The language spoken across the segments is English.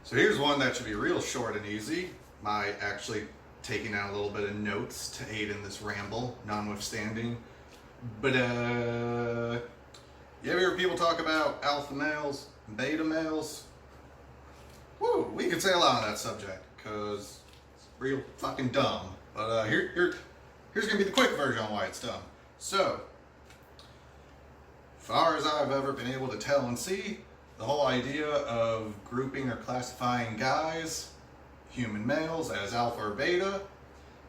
So here's one that should be real short and easy. My actually taking down a little bit of notes to aid in this ramble, notwithstanding. But you ever hear people talk about alpha males, beta males? Woo, we could say a lot on that subject because it's real fucking dumb. But here's gonna be the quick version on why it's dumb. So, far as I've ever been able to tell and see, the whole idea of grouping or classifying guys, human males, as alpha or beta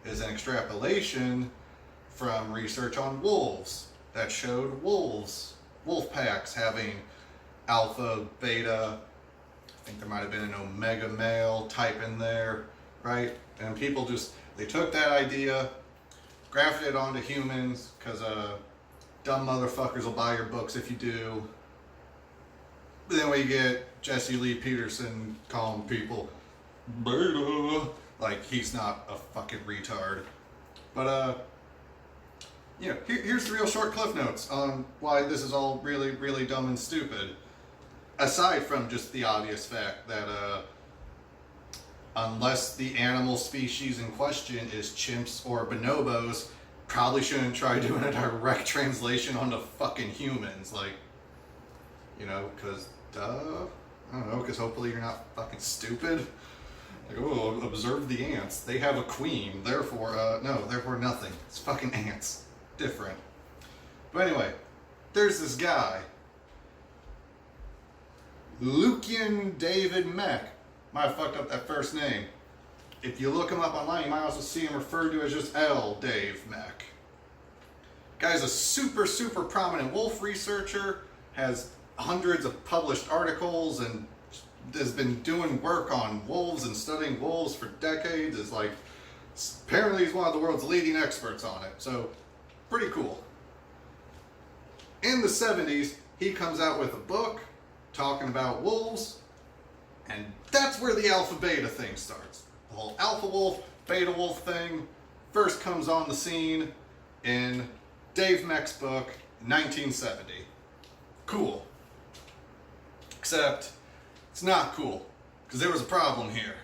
is an extrapolation from research on wolves that showed wolf packs having alpha, beta, I think there might have been an omega male type in there, right? And people they took that idea, grafted it onto humans, because dumb motherfuckers will buy your books if you do. But then we get Jesse Lee Peterson calling people beta, like he's not a fucking retard. But here's the real short cliff notes on why this is all really, really dumb and stupid. Aside from just the obvious fact that unless the animal species in question is chimps or bonobos, probably shouldn't try doing a direct translation onto fucking humans. Like, because I don't know, because hopefully you're not fucking stupid. Like, oh, observe the ants. They have a queen, therefore, no, therefore nothing. It's fucking ants. Different. But anyway, there's this guy, Lucian David Mech. Might have fucked up that first name. If you look him up online, you might also see him referred to as just L. Dave Mech. Guy's a super, super prominent wolf researcher, has hundreds of published articles, and has been doing work on wolves and studying wolves for decades. Apparently he's one of the world's leading experts on it. So, pretty cool. In the 70s, he comes out with a book talking about wolves, and that's where the alpha beta thing starts. The whole alpha wolf, beta wolf thing first comes on the scene in Dave Mech's book, 1970. Cool. Except, it's not cool, because there was a problem here.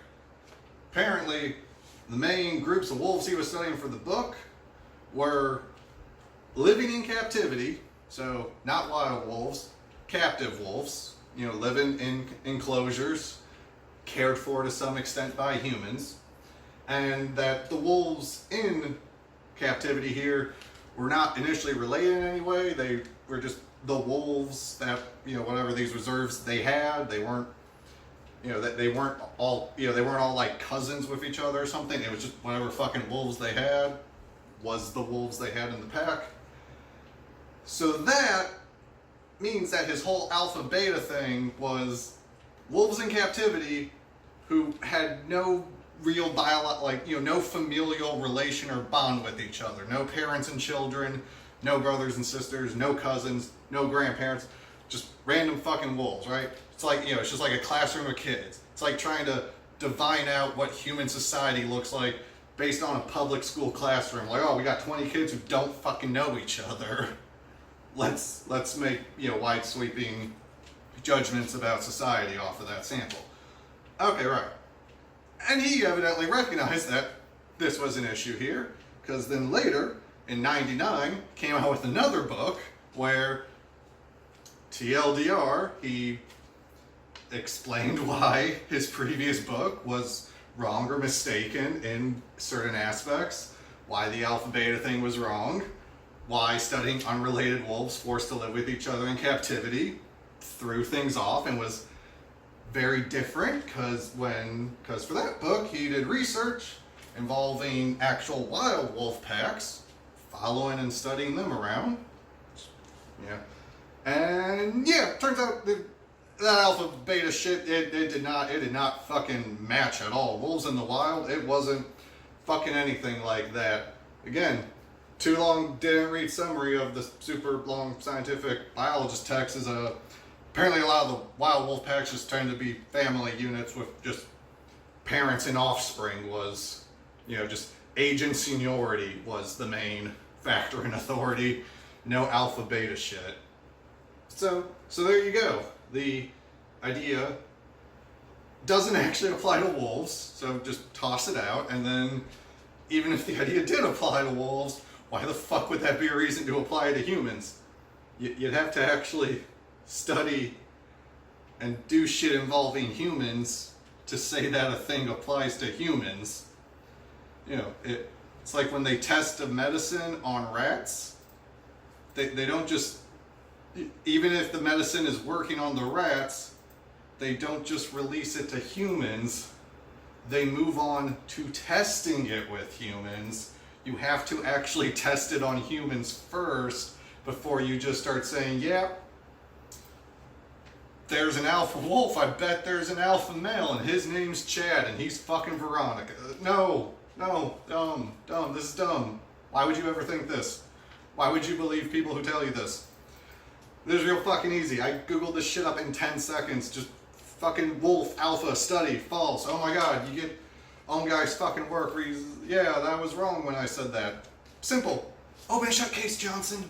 Apparently, the main groups of wolves he was studying for the book were living in captivity, so not wild wolves, captive wolves, living in enclosures, cared for to some extent by humans, and that the wolves in captivity here were not initially related in any way. They were just the wolves that, whatever these reserves they had, they weren't, they weren't all, they weren't all like cousins with each other or something. It was just whatever fucking wolves they had was the wolves they had in the pack. So that means that his whole alpha beta thing was wolves in captivity who had no real no familial relation or bond with each other. No parents and children, no brothers and sisters, no cousins, no grandparents, just random fucking wolves, right? It's like, it's just like a classroom of kids. It's like trying to divine out what human society looks like based on a public school classroom. Like, oh, we got 20 kids who don't fucking know each other. Let's make, wide sweeping judgments about society off of that sample. Okay, right. And he evidently recognized that this was an issue here, because then later, in '99, came out with another book where, TLDR, he explained why his previous book was wrong or mistaken in certain aspects, why the alpha beta thing was wrong, why studying unrelated wolves forced to live with each other in captivity threw things off and was very different, because for that book he did research involving actual wild wolf packs, following and studying them around. And turns out that alpha beta shit, it did not fucking match at all. Wolves in the wild, it wasn't fucking anything like that. Again, too long didn't read summary of the super long scientific biologist text is apparently a lot of the wild wolf packs just tend to be family units with just parents and offspring was, just age and seniority was the main factor in authority. No alpha beta shit. So there you go. The idea doesn't actually apply to wolves, so just toss it out. And then, even if the idea did apply to wolves, why the fuck would that be a reason to apply to humans? You'd have to actually study and do shit involving humans to say that a thing applies to humans. You know, it's like when they test a medicine on rats, they don't just, even if the medicine is working on the rats, they don't just release it to humans. They move on to testing it with humans. You have to actually test it on humans first before you just start saying, yeah, there's an alpha wolf, I bet there's an alpha male, and his name's Chad, and he's fucking Veronica. No, dumb, this is dumb. Why would you ever think this? Why would you believe people who tell you this? This is real fucking easy. I googled this shit up in 10 seconds. Just fucking wolf, alpha, study, false. Oh my god, you get on guy's fucking work. Yeah, that was wrong when I said that. Simple. Open shut case, Johnson.